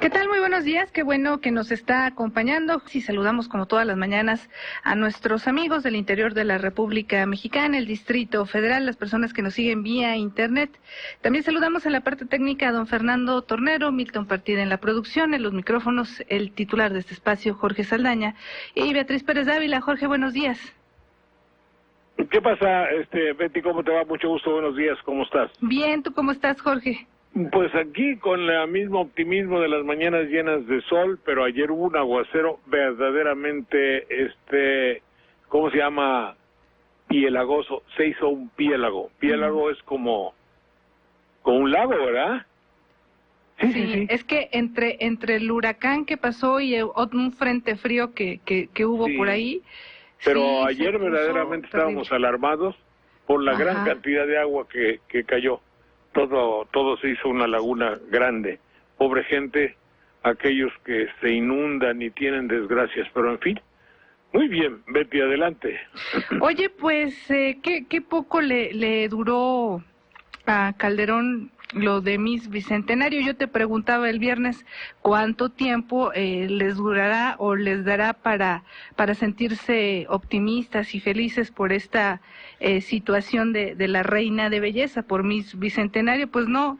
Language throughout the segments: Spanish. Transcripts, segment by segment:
¿Qué tal? Muy buenos días, qué bueno que nos está acompañando. Sí, saludamos como todas las mañanas a nuestros amigos del interior de la República Mexicana, el Distrito Federal, las personas que nos siguen vía internet. También saludamos a la parte técnica a don Fernando Tornero, Milton Partida en la producción, en los micrófonos, el titular de este espacio, Jorge Saldaña, y Beatriz Pérez Dávila. Jorge, buenos días. ¿Qué pasa, Betty? ¿Cómo te va? Mucho gusto, buenos días, ¿cómo estás? Bien, ¿tú cómo estás, Jorge? Pues aquí con el mismo optimismo de las mañanas llenas de sol, pero ayer hubo un aguacero verdaderamente, ¿cómo se llama? Pielagoso, se hizo un piélago. Piélago es como un lago, ¿verdad? Sí. Es que entre el huracán que pasó y un frente frío que hubo por ahí. Pero ayer verdaderamente estábamos alarmados por la gran cantidad de agua que cayó. Todo se hizo una laguna grande. Pobre gente, aquellos que se inundan y tienen desgracias, pero en fin. Muy bien, Betty, adelante. Oye, pues, ¿qué poco le duró a Calderón lo de Miss Bicentenario? Yo te preguntaba el viernes cuánto tiempo les durará o les dará para sentirse optimistas y felices por esta situación de la reina de belleza, por Miss Bicentenario. Pues no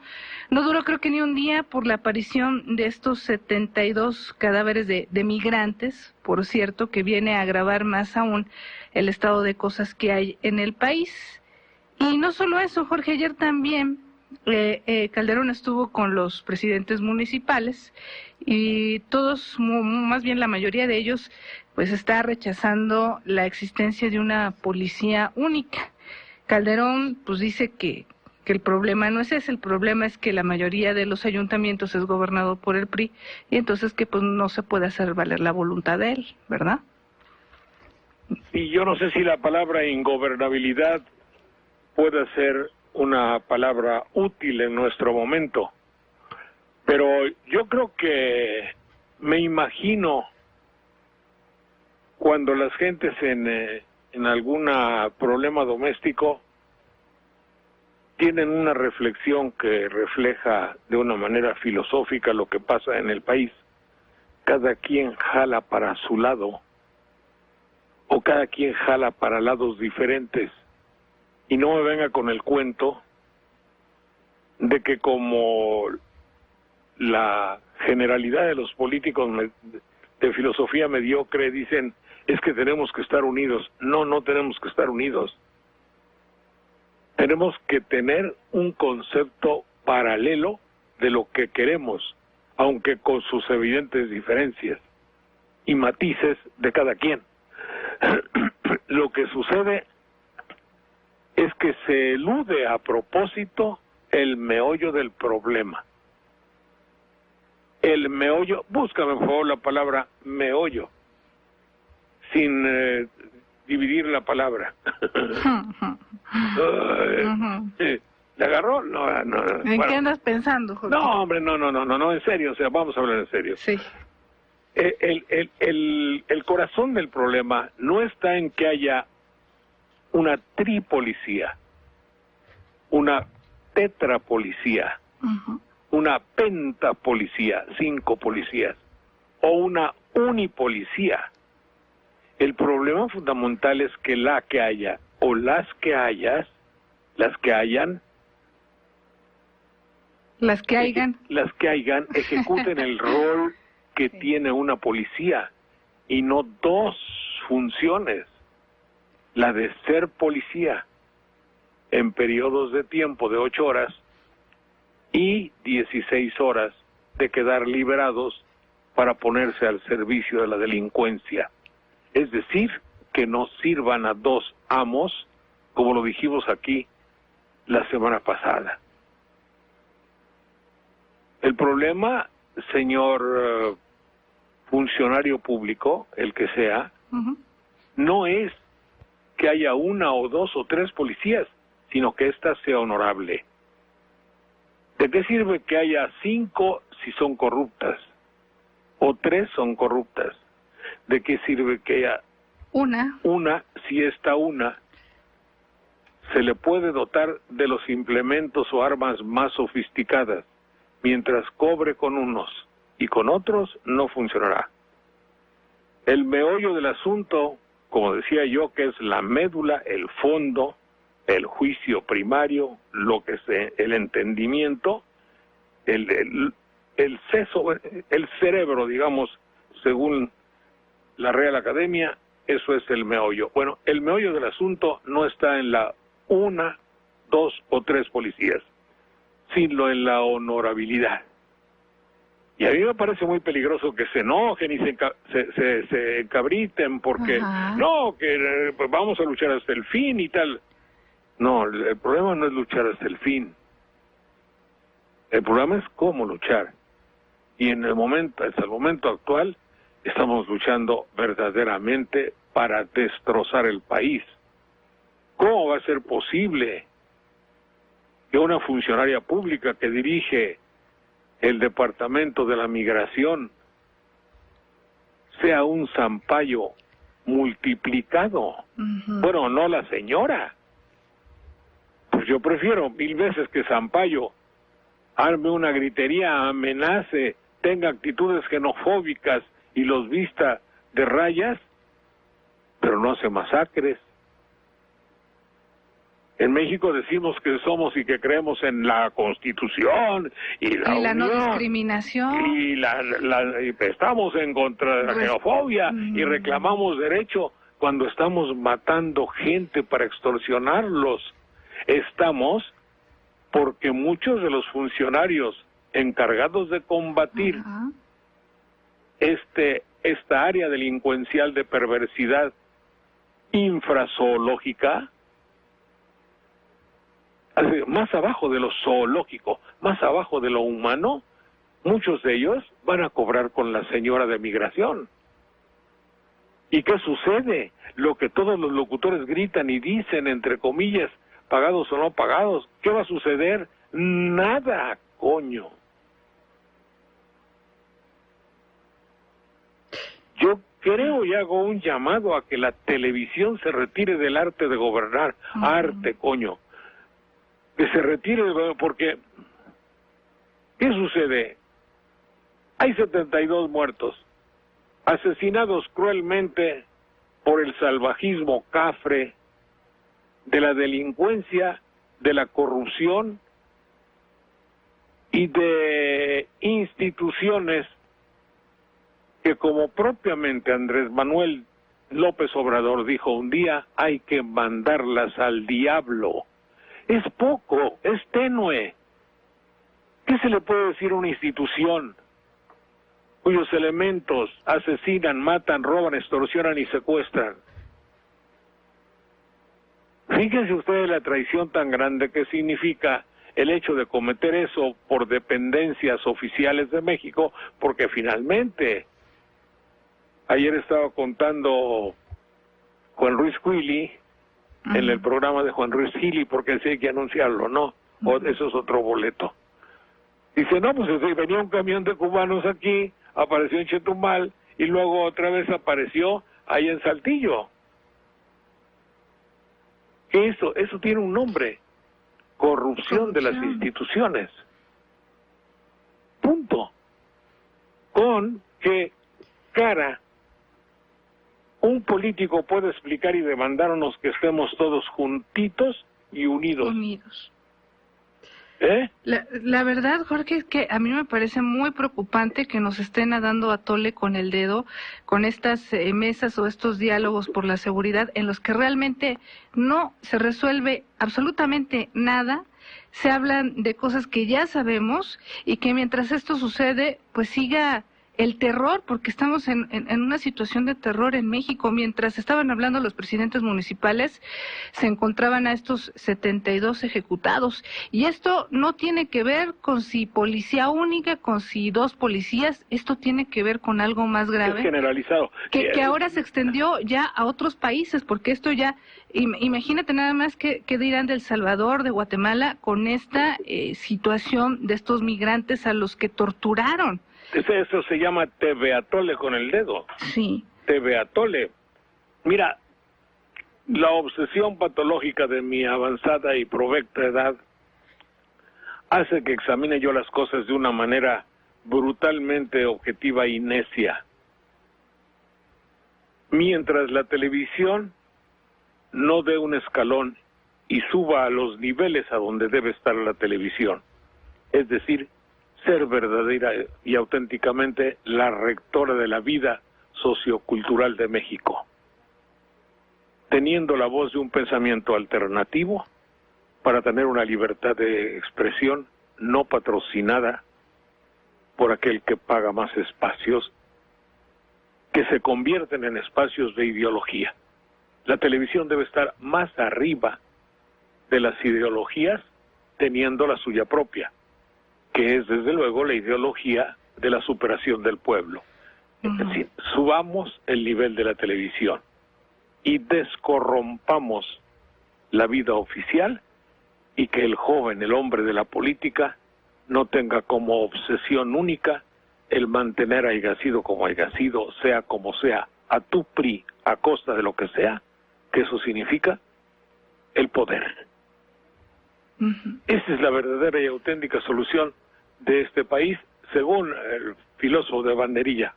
duró creo que ni un día por la aparición de estos 72 cadáveres de migrantes, por cierto, que viene a agravar más aún el estado de cosas que hay en el país. Y no solo eso, Jorge, ayer también Calderón estuvo con los presidentes municipales y todos, más bien la mayoría de ellos, pues está rechazando la existencia de una policía única. Calderón pues dice que el problema no es ese, el problema es que la mayoría de los ayuntamientos es gobernado por el PRI y entonces que pues no se puede hacer valer la voluntad de él, ¿verdad? Y yo no sé si la palabra ingobernabilidad puede ser una palabra útil en nuestro momento, pero yo creo que me imagino cuando las gentes en algún problema doméstico tienen una reflexión que refleja de una manera filosófica lo que pasa en el país. Cada quien jala para su lado o cada quien jala para lados diferentes. Y no me venga con el cuento de que como la generalidad de los políticos de filosofía mediocre dicen es que tenemos que estar unidos. No tenemos que estar unidos. Tenemos que tener un concepto paralelo de lo que queremos, aunque con sus evidentes diferencias y matices de cada quien. Lo que sucede es que se elude a propósito el meollo del problema. El meollo, búscame por favor la palabra meollo, sin dividir la palabra. ¿Le agarró? No. ¿En qué andas pensando, Jorge? No, hombre, no, en serio, o sea, vamos a hablar en serio. Sí. El corazón del problema no está en que haya una tripolicía, una tetrapolicía, una pentapolicía, 5 policías, o una unipolicía. El problema fundamental es que la que haya, o las que hayan, ejecuten el rol que tiene una policía, y no 2 funciones. La de ser policía en periodos de tiempo de 8 horas y 16 horas de quedar liberados para ponerse al servicio de la delincuencia. Es decir, que no sirvan a 2 amos, como lo dijimos aquí la semana pasada. El problema, señor funcionario público, el que sea, no es que haya 1 o 2 o 3 policías, sino que ésta sea honorable. ¿De qué sirve que haya 5 si son corruptas? ¿O 3 son corruptas? ¿De qué sirve que haya una si esta una se le puede dotar de los implementos o armas más sofisticadas, mientras cobre con unos y con otros no funcionará. El meollo del asunto, como decía yo, que es la médula, el fondo, el juicio primario, lo que es el entendimiento, el seso, el cerebro, digamos, según la Real Academia, eso es el meollo. Bueno, el meollo del asunto no está en la 1, 2 o 3 policías, sino en la honorabilidad. Y a mí me parece muy peligroso que se enojen y se encabriten porque, no, que pues vamos a luchar hasta el fin y tal. No, el problema no es luchar hasta el fin. El problema es cómo luchar. Y hasta el momento actual, estamos luchando verdaderamente para destrozar el país. ¿Cómo va a ser posible que una funcionaria pública que dirige el Departamento de la Migración sea un Zampayo multiplicado? Bueno, no la señora. Pues yo prefiero 1000 veces que Zampayo arme una gritería, amenace, tenga actitudes xenofóbicas y los vista de rayas, pero no hace masacres. En México decimos que somos y que creemos en la Constitución y la no discriminación. Y estamos en contra de la xenofobia y reclamamos derecho cuando estamos matando gente para extorsionarlos. Estamos porque muchos de los funcionarios encargados de combatir esta área delincuencial de perversidad infrazoológica, más abajo de lo zoológico, más abajo de lo humano, muchos de ellos van a cobrar con la señora de migración. ¿Y qué sucede? Lo que todos los locutores gritan y dicen, entre comillas, pagados o no pagados. ¿Qué va a suceder? Nada, coño. Yo creo y hago un llamado a que la televisión se retire del arte de gobernar. Arte, coño. Que se retire, porque ¿qué sucede? Hay 72 muertos, asesinados cruelmente por el salvajismo cafre de la delincuencia, de la corrupción y de instituciones que, como propiamente Andrés Manuel López Obrador dijo un día, hay que mandarlas al diablo. Es poco, es tenue. ¿Qué se le puede decir a una institución cuyos elementos asesinan, matan, roban, extorsionan y secuestran? Fíjense ustedes la traición tan grande que significa el hecho de cometer eso por dependencias oficiales de México, porque finalmente, ayer estaba contando Juan Ruiz Quili, en el programa de Juan Ruiz Gili, porque sí hay que anunciarlo, ¿no? O eso es otro boleto. Dice, no, pues venía un camión de cubanos aquí, apareció en Chetumal, y luego otra vez apareció ahí en Saltillo. Eso tiene un nombre: corrupción de las instituciones. Punto. ¿Con qué cara un político puede explicar y demandarnos que estemos todos juntitos y unidos? La verdad, Jorge, es que a mí me parece muy preocupante que nos estén dando a tole con el dedo con estas mesas o estos diálogos por la seguridad en los que realmente no se resuelve absolutamente nada. Se hablan de cosas que ya sabemos y que mientras esto sucede, pues siga el terror, porque estamos en una situación de terror en México. Mientras estaban hablando los presidentes municipales, se encontraban a estos 72 ejecutados. Y esto no tiene que ver con si policía única, con si 2 policías, esto tiene que ver con algo más grave. Es generalizado. Que ahora se extendió ya a otros países, porque esto ya, imagínate nada más qué dirán de El Salvador, de Guatemala, con esta situación de estos migrantes a los que torturaron. Eso se llama te beatole con el dedo. Sí. Te beatole. Mira, la obsesión patológica de mi avanzada y provecta edad hace que examine yo las cosas de una manera brutalmente objetiva y necia. Mientras la televisión no dé un escalón y suba a los niveles a donde debe estar la televisión, es decir, ser verdadera y auténticamente la rectora de la vida sociocultural de México, teniendo la voz de un pensamiento alternativo para tener una libertad de expresión no patrocinada por aquel que paga más espacios que se convierten en espacios de ideología. La televisión debe estar más arriba de las ideologías, teniendo la suya propia, que es desde luego la ideología de la superación del pueblo. Es decir, subamos el nivel de la televisión y descorrompamos la vida oficial, y que el joven, el hombre de la política, no tenga como obsesión única el mantener haya sido como haya sido, sea como sea, a tu PRI, a costa de lo que sea, que eso significa el poder. Esa es la verdadera y auténtica solución de este país, según el filósofo de banderilla.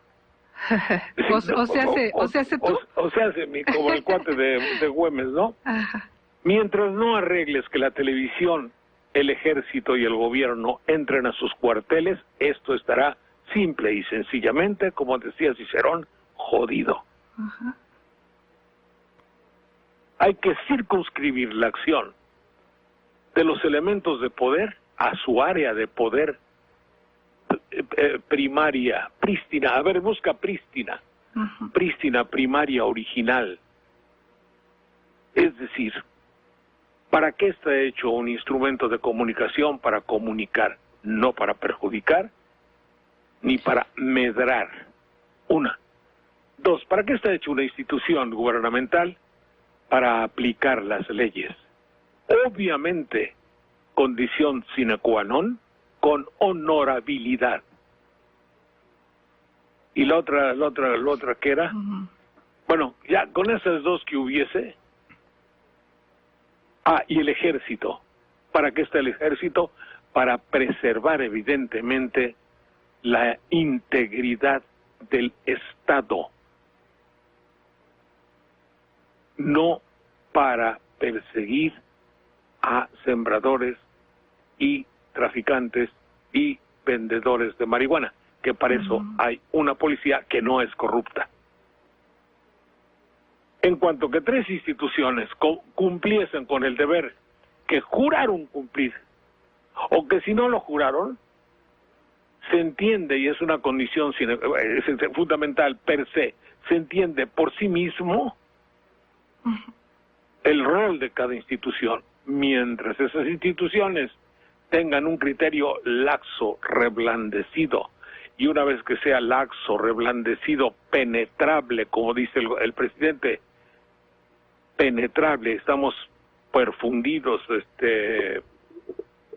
o se hace tú. O se hace como el cuate de Güemes, ¿no? Ajá. Mientras no arregles que la televisión, el ejército y el gobierno entren a sus cuarteles, esto estará simple y sencillamente, como decía Cicerón, jodido. Ajá. Hay que circunscribir la acción de los elementos de poder a su área de poder primaria, prístina. A ver, busca prístina. Ajá. Prístina, primaria, original. Es decir, ¿para qué está hecho un instrumento de comunicación? Para comunicar, no para perjudicar, ni para medrar. Una. Dos, ¿para qué está hecho una institución gubernamental? Para aplicar las leyes. Obviamente, condición sine qua non, con honorabilidad. Y la otra que era, bueno, ya con esas dos que hubiese. Y el ejército. ¿Para qué está el ejército? Para preservar evidentemente la integridad del Estado. No para perseguir a sembradores y traficantes y vendedores de marihuana, que para eso hay una policía que no es corrupta. En cuanto que tres instituciones cumpliesen con el deber que juraron cumplir, o que si no lo juraron, se entiende, y es una condición fundamental per se, se entiende por sí mismo el rol de cada institución, mientras esas instituciones tengan un criterio laxo, reblandecido, y una vez que sea laxo, reblandecido, penetrable, como dice el presidente, penetrable, estamos perfundidos,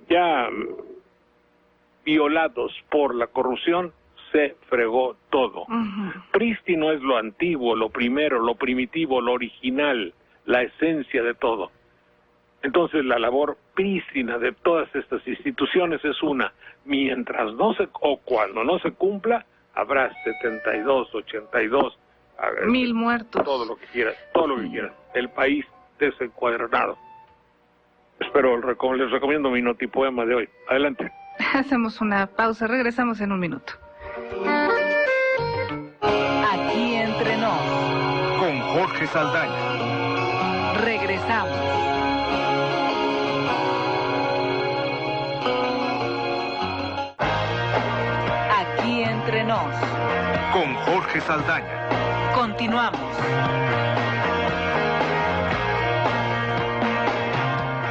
ya violados por la corrupción, se fregó todo. Prístino es lo antiguo, lo primero, lo primitivo, lo original, la esencia de todo. Entonces la labor prístina de todas estas instituciones es una, mientras no se, o cuando no se cumpla, habrá 72, 82, 1000 muertos. Todo lo que quieras, todo lo que quieras. El país desencuadernado. Espero, les recomiendo mi notipoema de hoy. Adelante. Hacemos una pausa, regresamos en un minuto. Aquí entre nos. Con Jorge Saldaña. Regresamos. Aquí entre nos. Con Jorge Saldaña. Continuamos.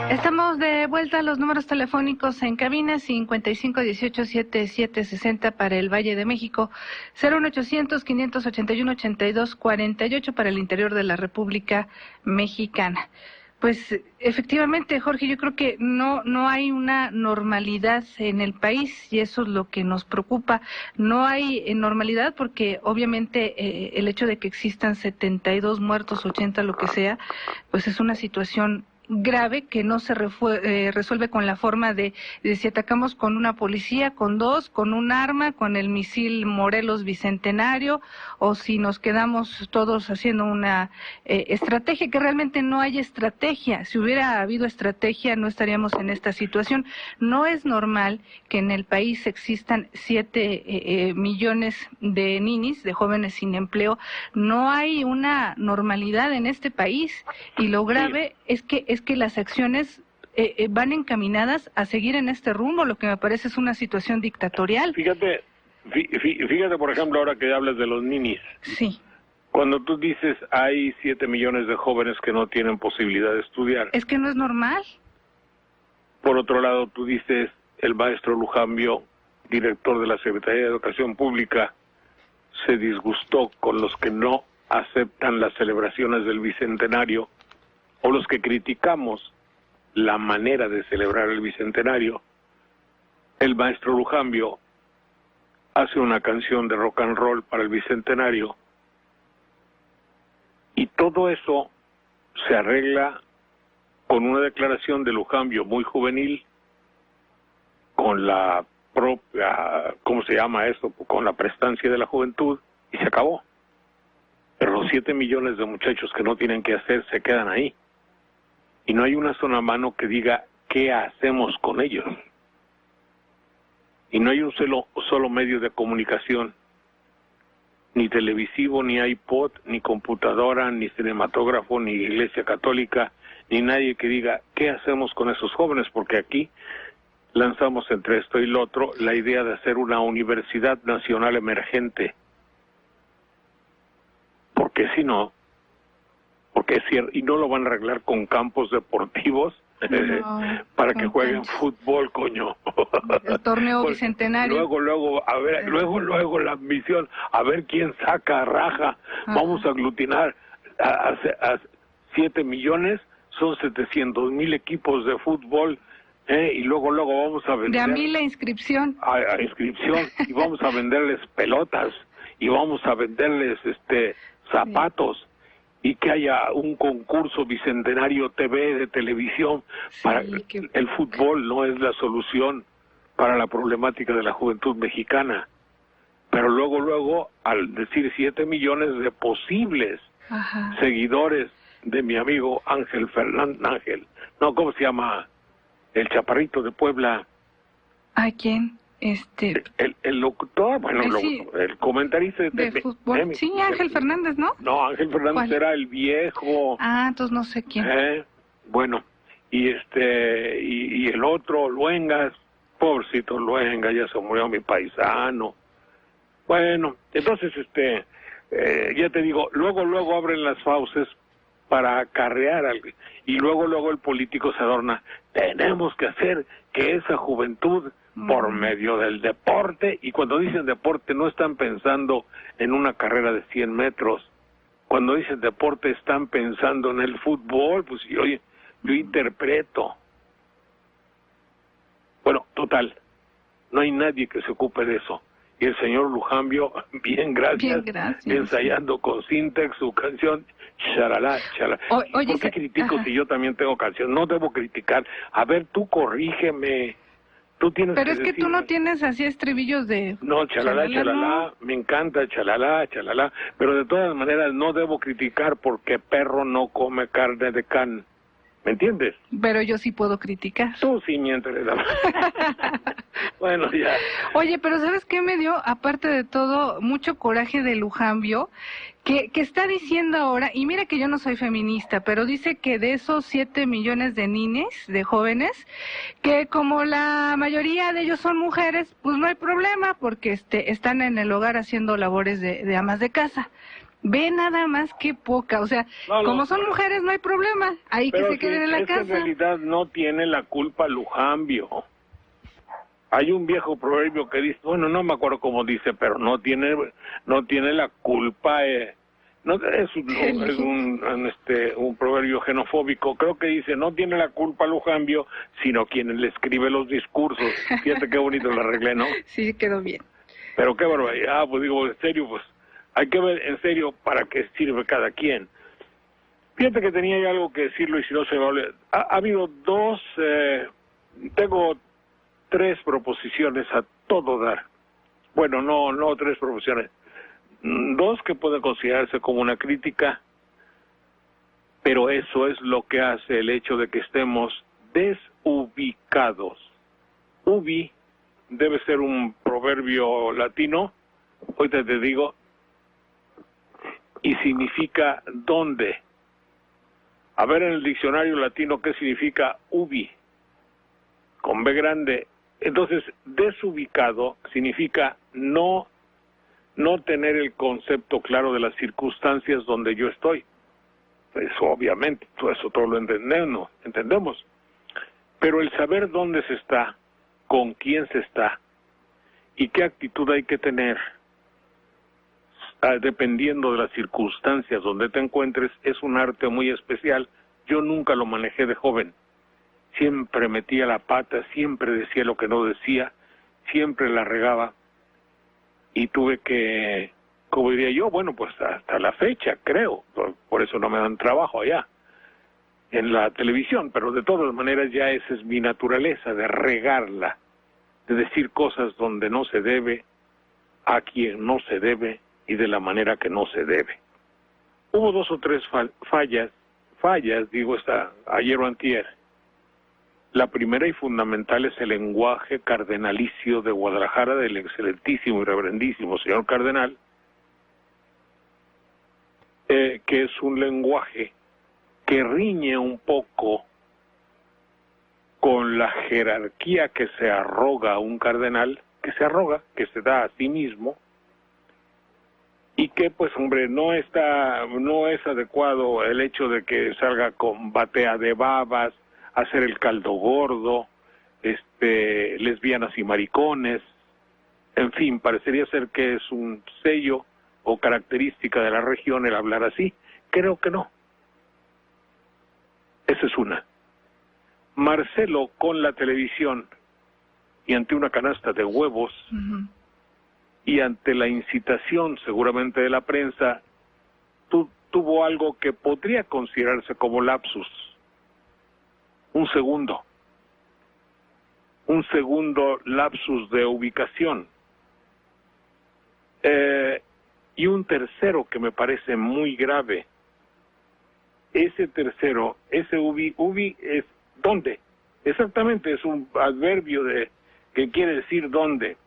Estamos de vuelta a los números telefónicos en cabina 5518-7760 para el Valle de México, 01800-581-8248 para el interior de la República Mexicana. Pues efectivamente, Jorge, yo creo que no hay una normalidad en el país y eso es lo que nos preocupa. No hay normalidad porque obviamente el hecho de que existan 72 muertos, 80, lo que sea, pues es una situación grave que no se resuelve con la forma de si atacamos con una policía, con dos, con un arma, con el misil Morelos Bicentenario, o si nos quedamos todos haciendo una estrategia, que realmente no hay estrategia. Si hubiera habido estrategia no estaríamos en esta situación. No es normal que en el país existan 7 millones de ninis, de jóvenes sin empleo. No hay una normalidad en este país, y lo grave es que las acciones van encaminadas a seguir en este rumbo, lo que me parece es una situación dictatorial. Fíjate, por ejemplo, ahora que hablas de los ninis. Sí. Cuando tú dices hay 7 millones de jóvenes que no tienen posibilidad de estudiar. Es que no es normal. Por otro lado, tú dices, el maestro Lujambio, director de la Secretaría de Educación Pública, se disgustó con los que no aceptan las celebraciones del Bicentenario, o los que criticamos la manera de celebrar el Bicentenario. El maestro Lujambio hace una canción de rock and roll para el Bicentenario, y todo eso se arregla con una declaración de Lujambio muy juvenil, con la propia, ¿cómo se llama esto?, con la prestancia de la juventud, y se acabó. Pero los 7 millones de muchachos que no tienen que hacer se quedan ahí. Y no hay una sola mano que diga qué hacemos con ellos. Y no hay un solo medio de comunicación, ni televisivo, ni iPod, ni computadora, ni cinematógrafo, ni iglesia católica, ni nadie que diga qué hacemos con esos jóvenes, porque aquí lanzamos entre esto y lo otro la idea de hacer una universidad nacional emergente. Porque si no, porque es cierto, y no lo van a arreglar con campos deportivos para que jueguen fútbol, coño. El torneo bicentenario. Luego, a ver, luego la ambición, a ver quién saca raja. Vamos a aglutinar a 7 millones, son 700,000 equipos de fútbol, y luego vamos a vender. De a 1,000 la inscripción. A inscripción, y vamos a venderles pelotas, y vamos a venderles zapatos, y que haya un concurso Bicentenario TV de televisión. Para el fútbol no es la solución para la problemática de la juventud mexicana. Pero luego, al decir 7 millones de posibles seguidores de mi amigo ¿cómo se llama? El chaparrito de Puebla. ¿A quién? El locutor, bueno, el comentarista de fútbol. Sí, Ángel Fernández, ¿no? No, Ángel Fernández. ¿Cuál? Era el viejo. Entonces no sé quién. Bueno, y el otro, Luengas, pobrecito Luengas, ya se murió mi paisano. Bueno, entonces, ya te digo, luego abren las fauces para acarrear algo, y luego el político se adorna. Tenemos que hacer que esa juventud, por medio del deporte, y cuando dicen deporte no están pensando en una carrera de 100 metros, cuando dicen deporte están pensando en el fútbol, pues yo interpreto. Bueno, total, no hay nadie que se ocupe de eso. Y el señor Lujambio, bien gracias. Ensayando con Sintex su canción, Charalá. Oye, ¿por qué critico si yo también tengo canción? No debo criticar. A ver, tú corrígeme. Tú tienes. Pero es que tú no tienes así estribillos de... No, chalala, me encanta, chalala. Pero de todas maneras no debo criticar porque perro no come carne de can. ¿Me entiendes? Pero yo sí puedo criticar. Tú sí mientes. Bueno, ya. Oye, pero ¿sabes qué me dio? Aparte de todo, mucho coraje de Lujambio, que está diciendo ahora, y mira que yo no soy feminista, pero dice que de esos 7 millones de niñas, de jóvenes, que como la mayoría de ellos son mujeres, pues no hay problema, porque están en el hogar haciendo labores de amas de casa. Ve nada más que poca, o sea, como son mujeres no hay problema, ahí que se queden en la casa. En realidad no tiene la culpa Lujambio. Hay un viejo proverbio que dice, bueno, no me acuerdo cómo dice, pero no tiene la culpa. No es un proverbio xenofóbico. Creo que dice, no tiene la culpa Lujambio, sino quien le escribe los discursos. Fíjate qué bonito lo arreglé, ¿no? Sí, quedó bien. Pero qué barbaridad, pues digo, en serio, pues hay que ver en serio para qué sirve cada quien. Fíjate que tenía yo algo que decirlo y si no se me olvida. Ha habido dos, tengo 3 proposiciones a todo dar. Bueno, no 3 proposiciones. 2 que pueden considerarse como una crítica, pero eso es lo que hace el hecho de que estemos desubicados. Ubi debe ser un proverbio latino, ahorita te digo, y significa ¿dónde? A ver en el diccionario latino qué significa ubi, con B grande. Entonces, desubicado significa no tener el concepto claro de las circunstancias donde yo estoy. Eso obviamente, todo eso todo lo entendemos. Pero el saber dónde se está, con quién se está y qué actitud hay que tener, dependiendo de las circunstancias donde te encuentres, es un arte muy especial. Yo nunca lo manejé de joven. Siempre metía la pata, siempre decía lo que no decía, siempre la regaba. Y tuve que, como diría yo, bueno, pues hasta la fecha, creo, por eso no me dan trabajo allá, en la televisión, pero de todas maneras ya esa es mi naturaleza, de regarla, de decir cosas donde no se debe, a quien no se debe y de la manera que no se debe. Hubo 2 o 3 fallas, digo, ayer o antier. La primera y fundamental es el lenguaje cardenalicio de Guadalajara del excelentísimo y reverendísimo señor cardenal, que es un lenguaje que riñe un poco con la jerarquía que se arroga un cardenal, que se da a sí mismo, y que pues hombre, no es adecuado el hecho de que salga con batea de babas, hacer el caldo gordo, lesbianas y maricones, en fin, parecería ser que es un sello o característica de la región el hablar así. Creo que no. Esa es una. Marcelo con la televisión y ante una canasta de huevos y ante la incitación seguramente de la prensa, tuvo algo que podría considerarse como lapsus. Un segundo lapsus de ubicación. Y un tercero que me parece muy grave. Ese tercero, ese ubi es ¿dónde? Exactamente, es un adverbio que quiere decir ¿dónde?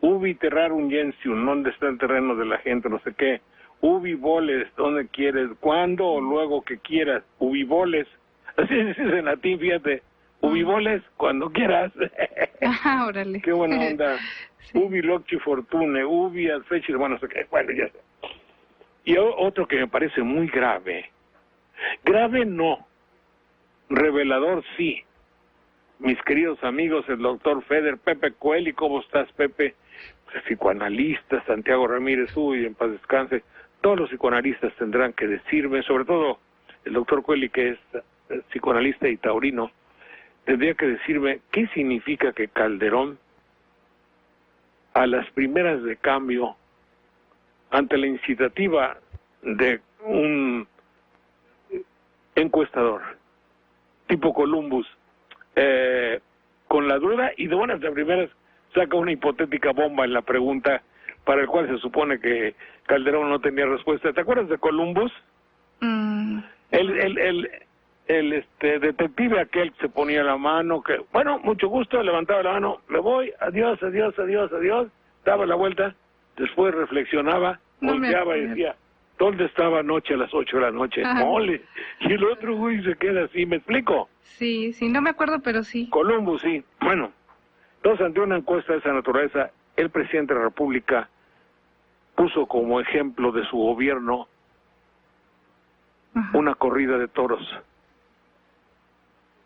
Ubi terrarum gentium, ¿dónde está el terreno de la gente? No sé qué. Ubi voles, ¿dónde quieres? ¿Cuándo o luego que quieras? Ubi voles. Así dices en latín, fíjate. Ubi voles, cuando quieras. Órale. Qué buena onda. Sí. Ubi locchi fortune, ubi ad fecit, bueno, ya está. Y otro que me parece muy grave. Grave no. Revelador sí. Mis queridos amigos, el doctor Feder, Pepe Coelho, ¿cómo estás, Pepe? Pues, psicoanalista, Santiago Ramírez, uy, en paz descanse. Todos los psicoanalistas tendrán que decirme, sobre todo el doctor Coelho, que es psicoanalista y taurino, tendría que decirme qué significa que Calderón, a las primeras de cambio, ante la incitativa de un encuestador, tipo Columbus, con la duda y de buenas de primeras saca una hipotética bomba en la pregunta para el cual se supone que Calderón no tenía respuesta. ¿Te acuerdas de Columbus? El detective aquel que se ponía la mano, que, bueno, mucho gusto, levantaba la mano, me voy, adiós, daba la vuelta, después reflexionaba, volteaba y decía, ¿dónde estaba anoche a las 8 de la noche? Mole. Y el otro güey se queda así, ¿me explico? Sí, no me acuerdo, pero sí. Columbus, sí. Bueno, entonces ante una encuesta de esa naturaleza, el presidente de la República puso como ejemplo de su gobierno una corrida de toros,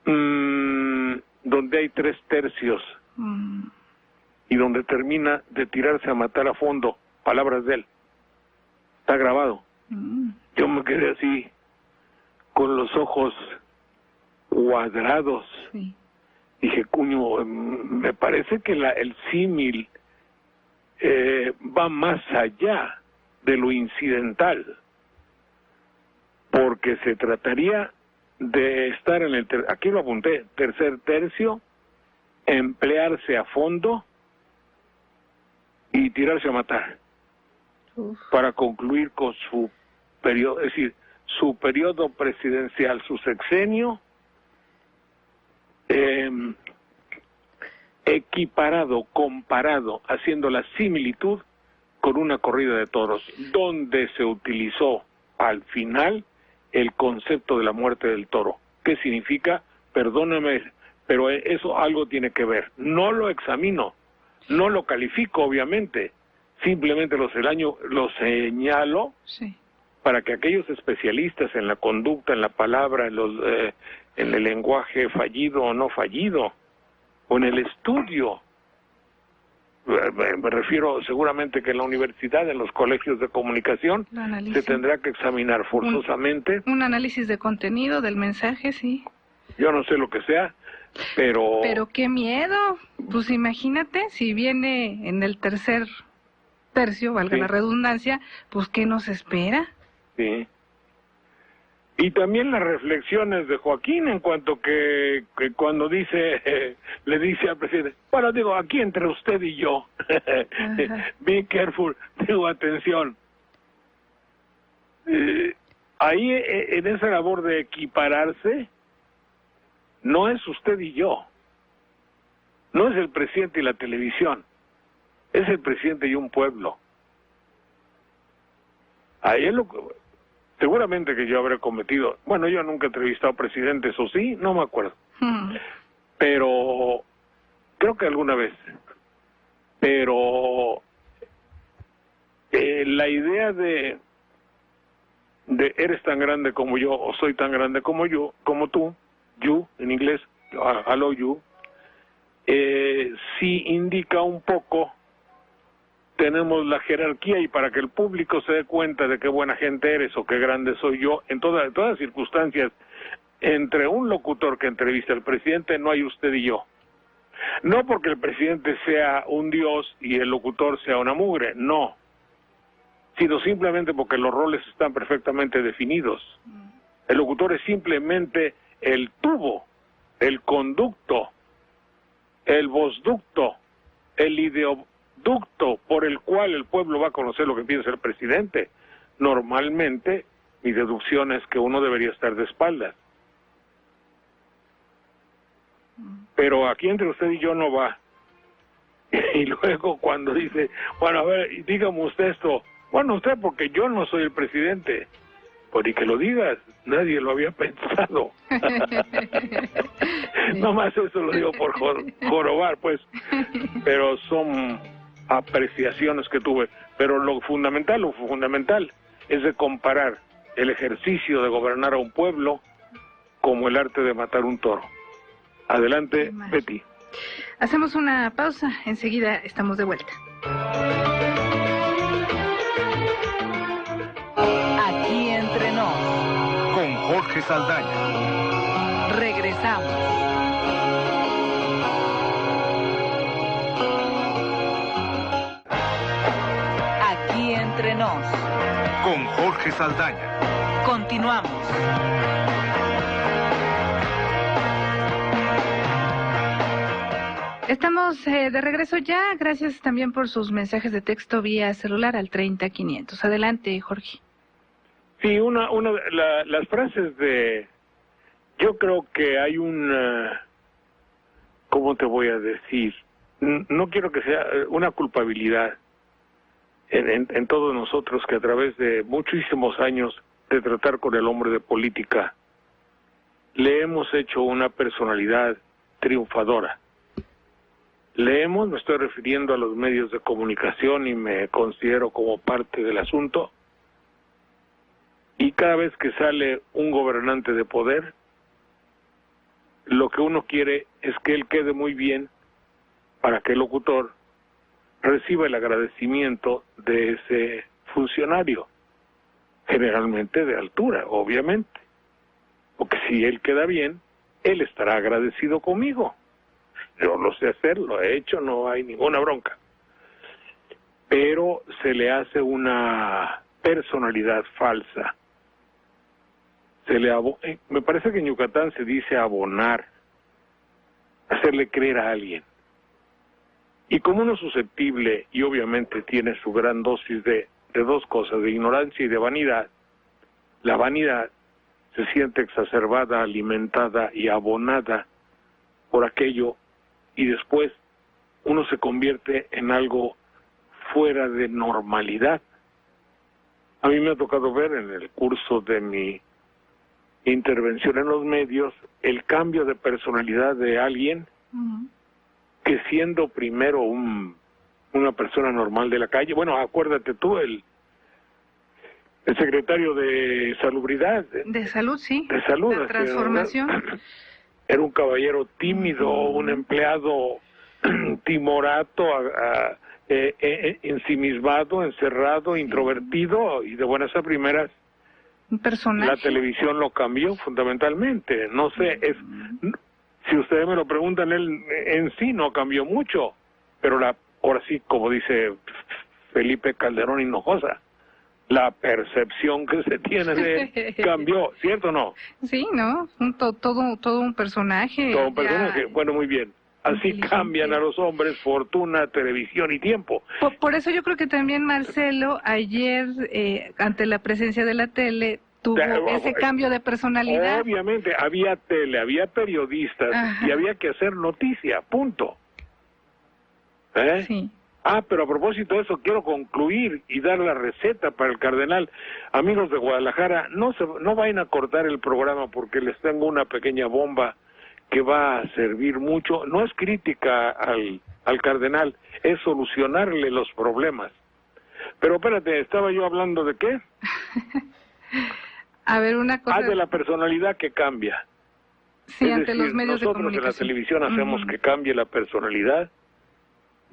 donde hay 3 tercios y donde termina de tirarse a matar a fondo, palabras de él. Está grabado. Yo me quedé así, con los ojos cuadrados. Sí. Dije, cuño, me parece que el símil va más allá de lo incidental. porque se trataría de estar en el, aquí lo apunté, tercer tercio, emplearse a fondo y tirarse a matar para concluir con su periodo, es decir, su periodo presidencial, su sexenio, equiparado, comparado, haciendo la similitud con una corrida de toros, donde se utilizó al final el concepto de la muerte del toro. ¿Qué significa? Perdóname, pero eso algo tiene que ver. No lo examino, no lo califico, obviamente, simplemente lo señalo Sí. para que aquellos especialistas en la conducta, en la palabra, en el lenguaje fallido o no fallido, o en el estudio, me refiero seguramente que en la universidad, en los colegios de comunicación, se tendrá que examinar forzosamente. Un análisis de contenido del mensaje, sí. Yo no sé lo que sea, pero... Pero qué miedo. Pues imagínate, si viene en el tercer tercio, valga Sí. la redundancia, pues ¿qué nos espera? Sí. Y también las reflexiones de Joaquín en cuanto que cuando dice, le dice al presidente, bueno, digo, aquí entre usted y yo, be careful, digo, atención. Ahí en esa labor de equipararse, no es usted y yo, no es el presidente y la televisión, es el presidente y un pueblo. Ahí es lo que... Seguramente que yo habré cometido... Bueno, yo nunca he entrevistado presidentes, ¿o sí? No me acuerdo. Pero... Creo que alguna vez. Pero... la idea de eres tan grande como yo, o soy tan grande como yo, como tú, you, en inglés, hello you, sí indica un poco... Tenemos la jerarquía y para que el público se dé cuenta de qué buena gente eres o qué grande soy yo, en todas circunstancias, entre un locutor que entrevista al presidente no hay usted y yo. No porque el presidente sea un dios y el locutor sea una mugre, no. Sino simplemente porque los roles están perfectamente definidos. El locutor es simplemente el tubo, el conducto, el vozducto, el ideoducto por el cual el pueblo va a conocer lo que piensa el presidente. Normalmente, mi deducción es que uno debería estar de espaldas. Pero aquí entre usted y yo no va. Y luego cuando dice, bueno, a ver, dígame usted esto. Bueno, usted, porque yo no soy el presidente. Pues ni que lo digas, nadie lo había pensado. Nomás eso lo digo por jorobar, pues. Pero son apreciaciones que tuve. Pero lo fundamental es de comparar el ejercicio de gobernar a un pueblo como el arte de matar un toro. Adelante, Betty. Hacemos una pausa, enseguida estamos de vuelta. Aquí entre nos. Con Jorge Saldaña. Regresamos. Aquí entre nos. Con Jorge Saldaña. Continuamos. Estamos de regreso ya, gracias también por sus mensajes de texto vía celular al 30500. Adelante, Jorge. Sí, las frases de... Yo creo que hay ¿cómo te voy a decir? No quiero que sea una culpabilidad en todos nosotros que a través de muchísimos años de tratar con el hombre de política, le hemos hecho una personalidad triunfadora. Me estoy refiriendo a los medios de comunicación y me considero como parte del asunto. Y cada vez que sale un gobernante de poder, lo que uno quiere es que él quede muy bien para que el locutor reciba el agradecimiento de ese funcionario, generalmente de altura, obviamente. Porque si él queda bien, él estará agradecido conmigo. Yo lo sé hacer, lo he hecho, no hay ninguna bronca. Pero se le hace una personalidad falsa. me parece que en Yucatán se dice abonar, hacerle creer a alguien. Y como uno es susceptible y obviamente tiene su gran dosis de dos cosas, de ignorancia y de vanidad, la vanidad se siente exacerbada, alimentada y abonada por aquello, y después uno se convierte en algo fuera de normalidad. A mí me ha tocado ver en el curso de mi intervención en los medios el cambio de personalidad de alguien que siendo primero una persona normal de la calle, bueno, acuérdate tú, el secretario de Salubridad. De salud, sí. De salud. La transformación. Era un caballero tímido, un empleado timorato, ensimismado, encerrado, introvertido, y de buenas a primeras un personaje. La televisión lo cambió fundamentalmente. No sé, si ustedes me lo preguntan, él en sí no cambió mucho, pero ahora sí, como dice Felipe Calderón Hinojosa, la percepción que se tiene de él cambió, ¿cierto o no? Sí, ¿no? Todo un personaje. Todo un personaje, bueno, muy bien. Así cambian a los hombres fortuna, televisión y tiempo. Por eso yo creo que también Marcelo ayer, ante la presencia de la tele, tuvo ese cambio de personalidad. Obviamente, había tele, había periodistas. Ajá. Y había que hacer noticia, punto. Sí. Pero a propósito de eso, quiero concluir y dar la receta para el cardenal. Amigos de Guadalajara, no vayan a cortar el programa porque les tengo una pequeña bomba que va a servir mucho. No es crítica al cardenal, es solucionarle los problemas. Pero espérate, ¿estaba yo hablando de qué? A ver, una cosa... de la personalidad que cambia. Sí, ante decir, los medios de comunicación. Nosotros en la televisión hacemos que cambie la personalidad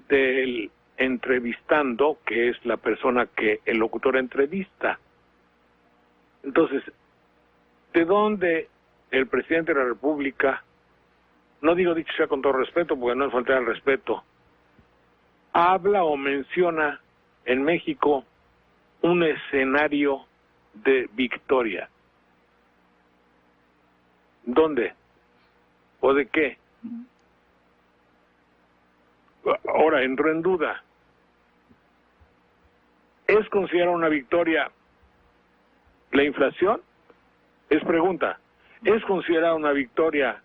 del entrevistando, que es la persona que el locutor entrevista. Entonces, ¿de dónde el presidente de la República, no digo dicho sea con todo respeto, porque no es faltar al respeto, habla o menciona en México un escenario de victoria? ¿Dónde? ¿O de qué? Ahora entro en duda. ¿Es considerada una victoria la inflación? Es pregunta. ¿Es considerada una victoria,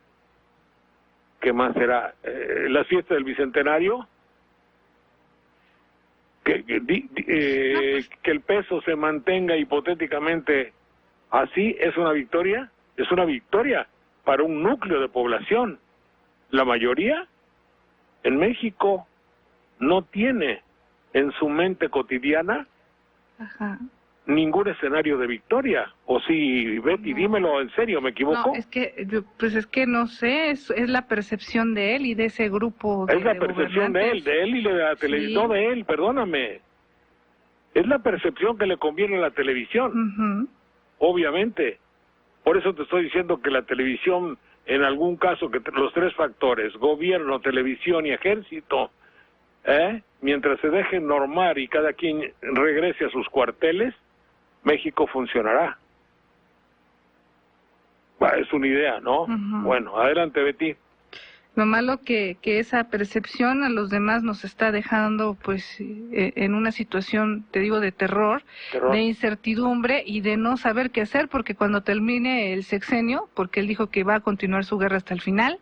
qué más será, la fiesta del Bicentenario? Que el peso se mantenga hipotéticamente así, ¿es una victoria? Es una victoria para un núcleo de población. La mayoría en México no tiene en su mente cotidiana ningún escenario de victoria. ¿O sí, Betty? No. Dímelo en serio, ¿me equivoco? No, es que no sé, es la percepción de él y de ese grupo de Es la percepción de él y de la televisión, no de él, perdóname. Es la percepción que le conviene a la televisión, obviamente. Por eso te estoy diciendo que la televisión, en algún caso, que los tres factores, gobierno, televisión y ejército, mientras se dejen normar y cada quien regrese a sus cuarteles, México funcionará. Es una idea, ¿no? Bueno, adelante, Betty. Lo malo que esa percepción a los demás nos está dejando, pues, en una situación, te digo, de terror, de incertidumbre y de no saber qué hacer, porque cuando termine el sexenio, porque él dijo que va a continuar su guerra hasta el final,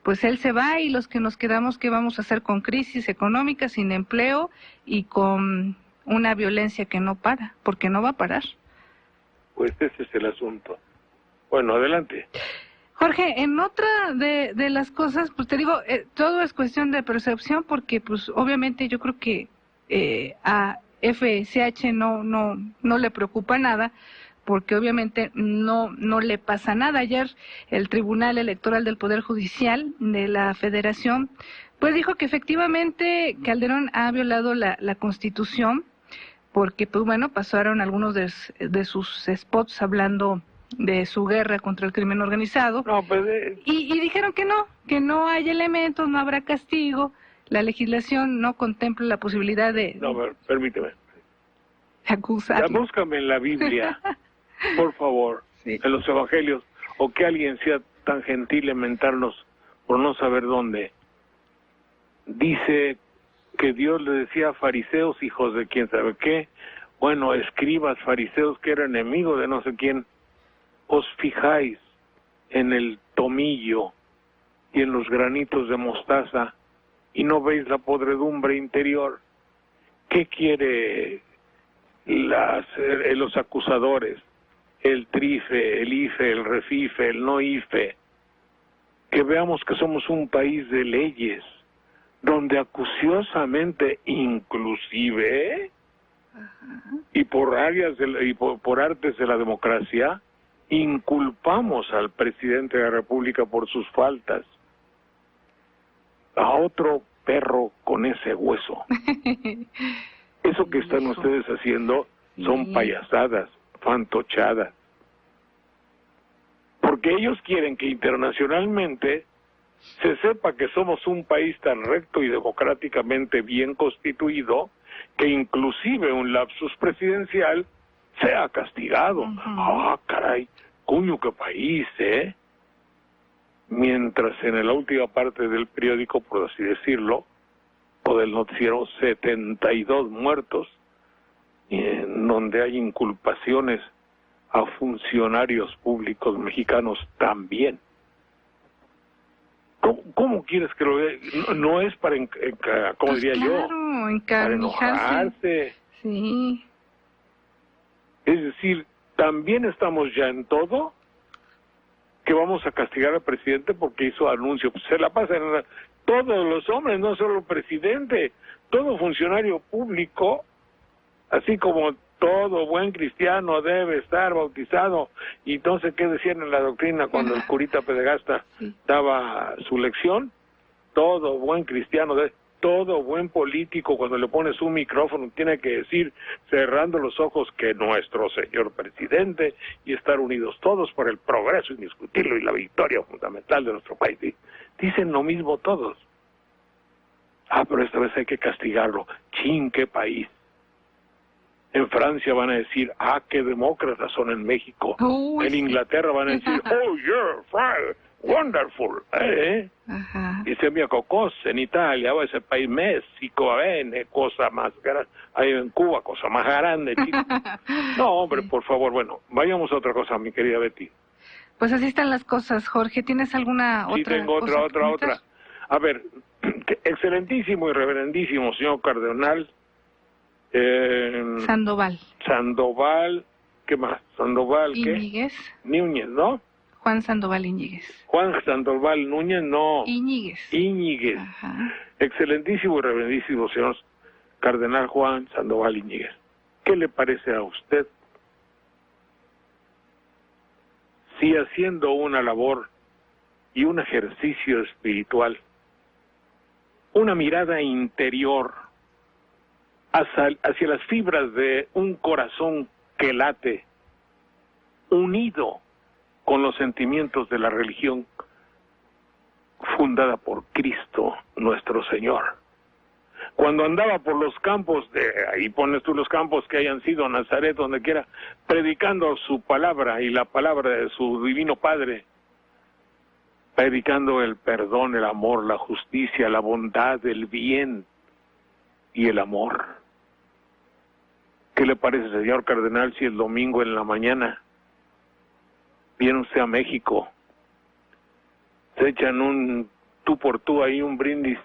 pues él se va y los que nos quedamos, ¿qué vamos a hacer con crisis económica, sin empleo y con una violencia que no para? Porque no va a parar. Pues ese es el asunto. Bueno, adelante. Jorge, en otra de las cosas, pues te digo, todo es cuestión de percepción porque pues obviamente yo creo que a FCH no le preocupa nada porque obviamente no le pasa nada. Ayer el Tribunal Electoral del Poder Judicial de la Federación pues dijo que efectivamente Calderón ha violado la Constitución porque pues bueno, pasaron algunos de sus spots hablando de su guerra contra el crimen organizado, y dijeron que no hay elementos, no habrá castigo, la legislación no contempla la posibilidad de... No, permíteme. Acusar. Búscame en la Biblia, por favor, Sí. en los evangelios, o que alguien sea tan gentil en mentarnos por no saber dónde. Dice que Dios le decía a fariseos, hijos de quién sabe qué, bueno, escribas, fariseos, que era enemigo de no sé quién, os fijáis en el tomillo y en los granitos de mostaza y no veis la podredumbre interior. ¿Qué quiere los acusadores? El trife, el ife, el refife, el no ife. Que veamos que somos un país de leyes, donde acuciosamente, inclusive, y por áreas por artes de la democracia, inculpamos al presidente de la República por sus faltas. A otro perro con ese hueso. Eso que están ustedes haciendo son payasadas, fantochadas. Porque ellos quieren que internacionalmente se sepa que somos un país tan recto y democráticamente bien constituido que inclusive un lapsus presidencial sea castigado. Ah, caray, cuño, qué país, ¿eh? Mientras en la última parte del periódico, por así decirlo, o del noticiero, 72 muertos, en donde hay inculpaciones a funcionarios públicos mexicanos también. ¿Cómo quieres que lo vea? No es para, ¿cómo diría yo? Para enojarse. Sí. Es decir, también estamos ya en todo que vamos a castigar al presidente porque hizo anuncio. Pues se la pasan todos los hombres, no solo el presidente, todo funcionario público, así como todo buen cristiano debe estar bautizado. Y entonces, ¿qué decían en la doctrina cuando el curita Pedegasta daba su lección? Todo buen cristiano, todo buen político, cuando le pones un micrófono, tiene que decir, cerrando los ojos, que nuestro señor presidente, y estar unidos todos por el progreso indiscutible y la victoria fundamental de nuestro país. Dicen lo mismo todos. Ah, pero esta vez hay que castigarlo. ¡Chin, qué país! En Francia van a decir, ah, qué demócratas son en México. En Inglaterra van a decir, oh, you're wonderful. Dice mi cocos en Italia, o ese país México, cosa más grande. Ahí en Cuba, cosa más grande, chico. No, hombre, por favor, bueno, vayamos a otra cosa, mi querida Betty. Pues así están las cosas, Jorge. ¿Tienes alguna otra? Sí, tengo otra. A ver, excelentísimo y reverendísimo señor cardenal, Sandoval, ¿qué más? Sandoval, Íñiguez. ¿qué? Núñez, ¿no? Juan Sandoval Íñiguez. Juan Sandoval Núñez, no. Íñiguez. Ajá. Excelentísimo y reverendísimo señor cardenal Juan Sandoval Íñiguez. ¿Qué le parece a usted si haciendo una labor y un ejercicio espiritual, una mirada interior hacia las fibras de un corazón que late, unido con los sentimientos de la religión fundada por Cristo nuestro Señor? Cuando andaba por los campos, ahí pones tú los campos que hayan sido Nazaret, donde quiera, predicando su palabra y la palabra de su divino Padre, predicando el perdón, el amor, la justicia, la bondad, el bien y el amor. ¿Qué le parece, señor cardenal, si el domingo en la mañana viene usted a México, se echan un tú por tú ahí, un brindis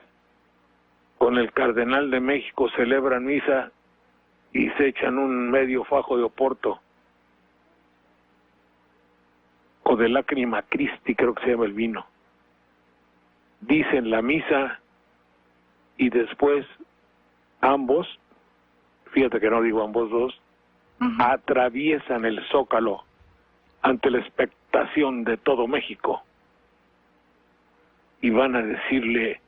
con el cardenal de México, celebran misa y se echan un medio fajo de Oporto o de Lágrima Christi, creo que se llama el vino, dicen la misa y después ambos, fíjate que no digo ambos dos, atraviesan el Zócalo ante la expectación de todo México y van a decirle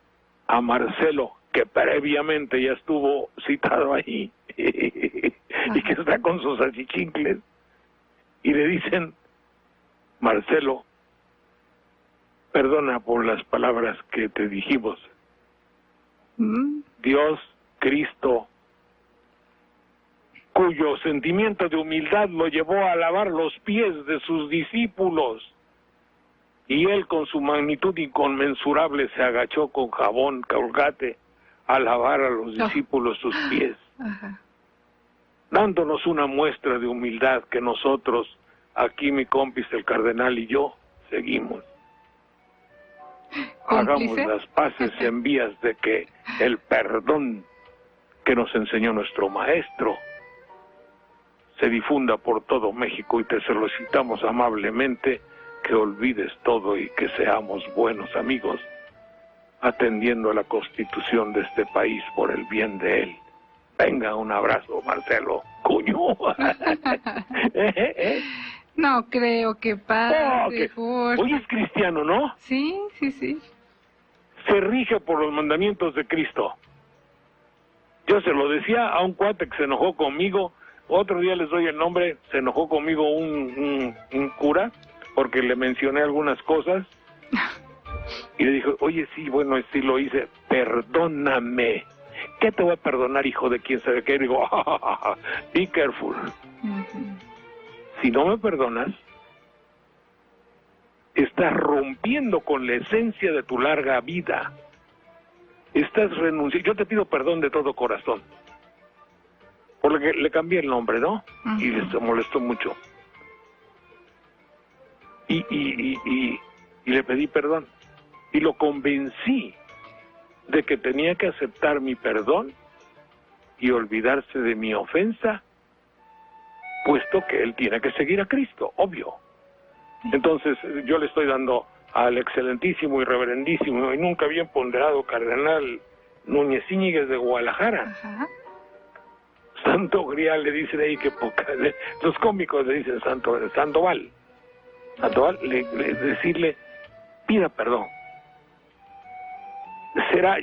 a Marcelo, que previamente ya estuvo citado ahí y que está con sus achichincles, y le dicen, Marcelo, perdona por las palabras que te dijimos. Dios, Cristo, cuyo sentimiento de humildad lo llevó a lavar los pies de sus discípulos. Y él, con su magnitud inconmensurable, se agachó con jabón, Colgate, a lavar a los discípulos sus pies, dándonos una muestra de humildad que nosotros, aquí mi compis, el cardenal y yo, seguimos. Hagamos las paces en vías de que el perdón que nos enseñó nuestro maestro se difunda por todo México, y te solicitamos amablemente que olvides todo y que seamos buenos amigos, atendiendo a la Constitución de este país por el bien de él. Venga, un abrazo, Marcelo. ¡Coño! No creo que pase, Jorge. Hoy es cristiano, ¿no? Sí, sí, sí. Se rige por los mandamientos de Cristo. Yo se lo decía a un cuate que se enojó conmigo. Otro día les doy el nombre. Se enojó conmigo un cura porque le mencioné algunas cosas. Y le dijo, oye, sí, bueno, sí lo hice. Perdóname. ¿Qué te voy a perdonar, hijo de quién sabe qué? Y digo, be careful. Si no me perdonas, estás rompiendo con la esencia de tu larga vida. Estás renunciando. Yo te pido perdón de todo corazón. Porque le cambié el nombre, ¿no? Y les molestó mucho. Y le pedí perdón. Y lo convencí de que tenía que aceptar mi perdón y olvidarse de mi ofensa, puesto que él tiene que seguir a Cristo, obvio. Entonces yo le estoy dando al excelentísimo y reverendísimo y nunca bien ponderado cardenal Núñez Íñiguez de Guadalajara. Santo Grial le dicen ahí, que los cómicos le dicen Sandoval. Sandoval, decirle, pida perdón.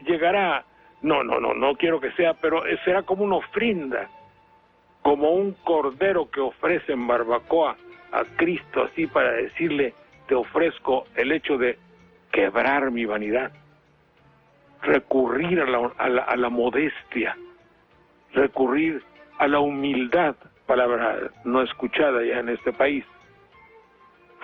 Llegará, no quiero que sea, pero será como una ofrenda, como un cordero que ofrece en barbacoa a Cristo, así para decirle, te ofrezco el hecho de quebrar mi vanidad, recurrir a la modestia, recurrir a la humildad, palabra no escuchada ya en este país.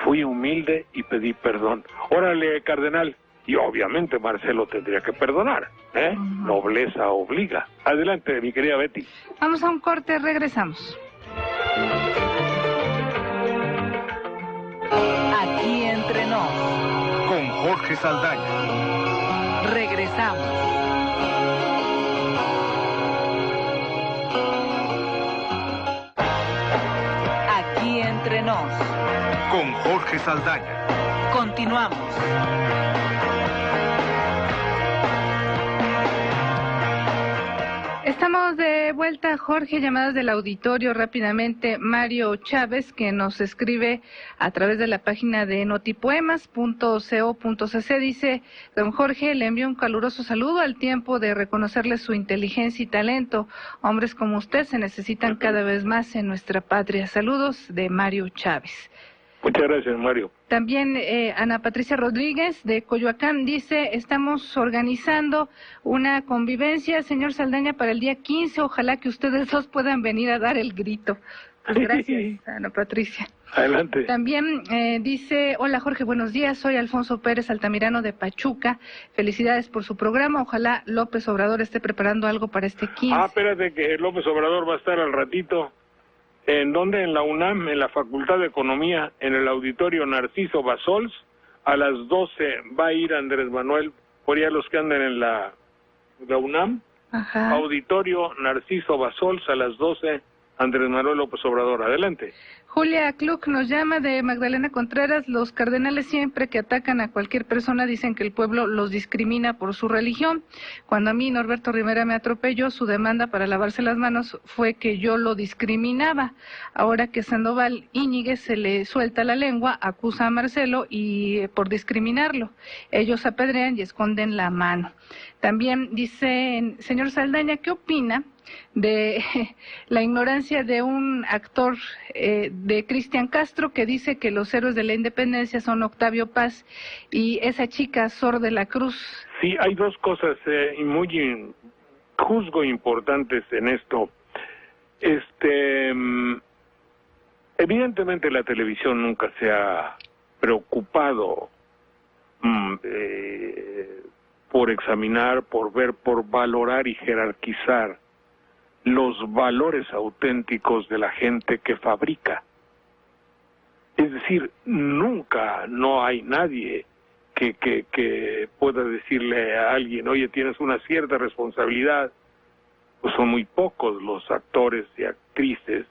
Fui humilde y pedí perdón. Órale, cardenal. Y obviamente Marcelo tendría que perdonar, ¿eh? Nobleza obliga. Adelante, mi querida Betty. Vamos a un corte, regresamos. Aquí entre nos. Con Jorge Saldaña. Regresamos. Aquí entre nos. Con Jorge Saldaña. Continuamos. Estamos de vuelta, Jorge. Llamadas del auditorio rápidamente. Mario Chávez, que nos escribe a través de la página de notipoemas.co.cc, dice: don Jorge, le envío un caluroso saludo al tiempo de reconocerle su inteligencia y talento. Hombres como usted se necesitan cada vez más en nuestra patria. Saludos, de Mario Chávez. Muchas gracias, Mario. También Ana Patricia Rodríguez de Coyoacán dice: estamos organizando una convivencia, señor Saldaña, para el día 15. Ojalá que ustedes dos puedan venir a dar el grito. Pues gracias, Ana Patricia. Adelante. También dice: hola Jorge, buenos días, soy Alfonso Pérez Altamirano de Pachuca. Felicidades por su programa. Ojalá López Obrador esté preparando algo para este 15. Espérate, que López Obrador va a estar al ratito. ¿En dónde? En la UNAM, en la Facultad de Economía, en el auditorio Narciso Basols. A las 12 va a ir Andrés Manuel, por allá los que andan en la UNAM. Auditorio Narciso Basols, a las 12, Andrés Manuel López Obrador. Adelante. Julia Kluck nos llama de Magdalena Contreras: los cardenales siempre que atacan a cualquier persona dicen que el pueblo los discrimina por su religión. Cuando a mí Norberto Rivera me atropelló, su demanda para lavarse las manos fue que yo lo discriminaba. Ahora que Sandoval Íñiguez se le suelta la lengua, acusa a Marcelo y por discriminarlo. Ellos apedrean y esconden la mano. También dice: señor Saldaña, ¿qué opina de la ignorancia de un actor de Cristian Castro, que dice que los héroes de la independencia son Octavio Paz y esa chica Sor de la Cruz? Sí, hay dos cosas muy importantes en esto. Evidentemente la televisión nunca se ha preocupado por examinar, por ver, por valorar y jerarquizar los valores auténticos de la gente que fabrica. Es decir, nunca no hay nadie que pueda decirle a alguien, oye, tienes una cierta responsabilidad. Pues son muy pocos los actores y actrices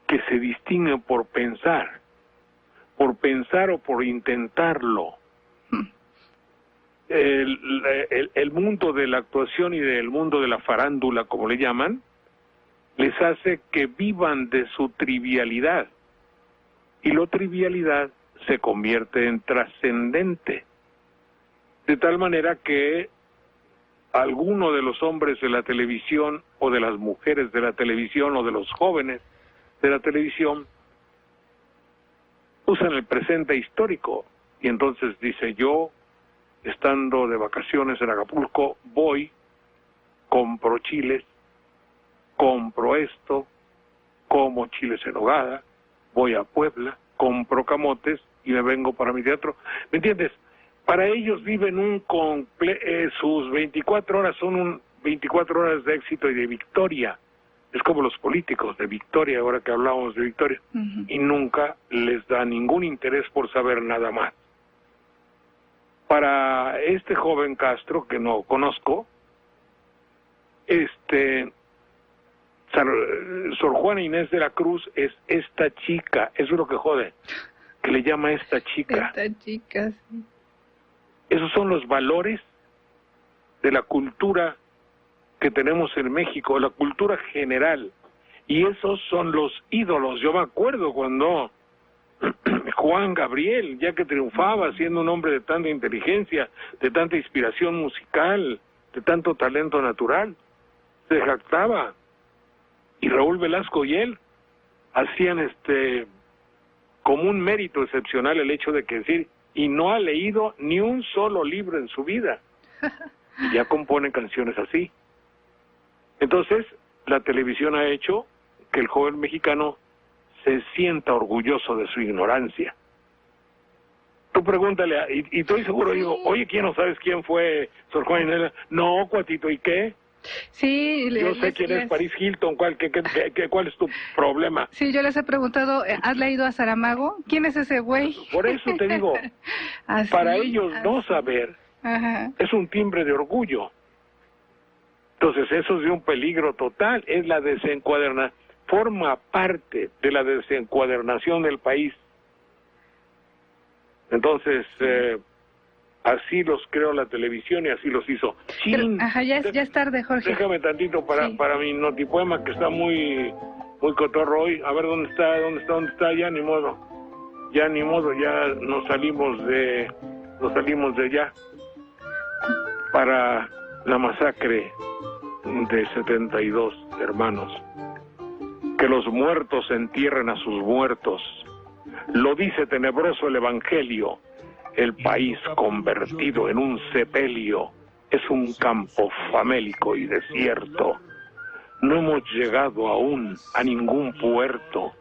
que se distinguen por pensar o por intentarlo. El mundo de la actuación y del mundo de la farándula, como le llaman, les hace que vivan de su trivialidad. Y la trivialidad se convierte en trascendente. De tal manera que alguno de los hombres de la televisión, o de las mujeres de la televisión, o de los jóvenes de la televisión, usan el presente histórico. Y entonces dice, yo, estando de vacaciones en Acapulco, voy, compro chiles, compro esto, como chiles en nogada, voy a Puebla, compro camotes y me vengo para mi teatro. ¿Me entiendes? Para ellos viven sus 24 horas son 24 horas de éxito y de victoria. Es como los políticos de victoria, ahora que hablamos de victoria. Y nunca les da ningún interés por saber nada más. Para este joven Castro, que no conozco, Sor Juana Inés de la Cruz es esta chica, eso es lo que jode, que le llama esta chica. Esta chica, sí. Esos son los valores de la cultura que tenemos en México, la cultura general, y esos son los ídolos. Yo me acuerdo cuando Juan Gabriel, ya que triunfaba siendo un hombre de tanta inteligencia, de tanta inspiración musical, de tanto talento natural, se jactaba. Y Raúl Velasco y él hacían como un mérito excepcional el hecho de que decir, y no ha leído ni un solo libro en su vida. Y ya compone canciones así. Entonces, la televisión ha hecho que el joven mexicano se sienta orgulloso de su ignorancia. Tú pregúntale, y estoy seguro, digo, oye, ¿quién no sabes quién fue Sor Juana Inés? No, cuatito, ¿y qué? Sí, yo sé quién es Paris Hilton. ¿Cuál es tu problema? Sí, yo les he preguntado, ¿has leído a Saramago? ¿Quién es ese güey? Por eso te digo, para ellos no saber es un timbre de orgullo. Entonces eso es de un peligro total, es la desencuadernación, forma parte de la desencuadernación del país. Entonces, así los creó la televisión y así los hizo. Pero, ya es tarde, Jorge. Déjame tantito para mi notipoema, que está muy cotorro hoy. A ver, ¿dónde está? Ya ni modo, ya nos salimos de allá para la masacre de 72 hermanos. Que los muertos entierren a sus muertos. Lo dice tenebroso el Evangelio. El país convertido en un sepelio es un campo famélico y desierto. No hemos llegado aún a ningún puerto.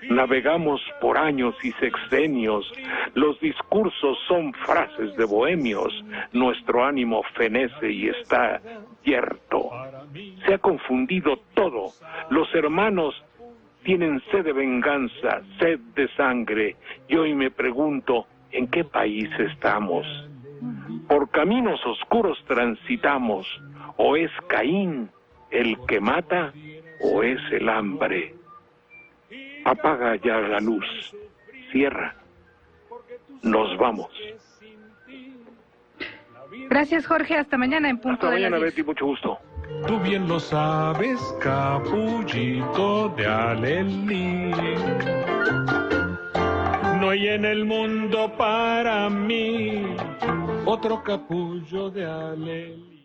Navegamos por años y sexenios. Los discursos son frases de bohemios. Nuestro ánimo fenece y está yerto. Se ha confundido todo. Los hermanos tienen sed de venganza, sed de sangre. Y hoy me pregunto, ¿en qué país estamos? Por caminos oscuros transitamos. O es Caín el que mata, o es el hambre. Apaga ya la luz, cierra, nos vamos. Gracias, Jorge, hasta mañana en punto. Hasta de mañana, las 10. Betty, mucho gusto. Tú bien lo sabes, capullito de Alelí. No hay en el mundo para mí otro capullo de Alelí.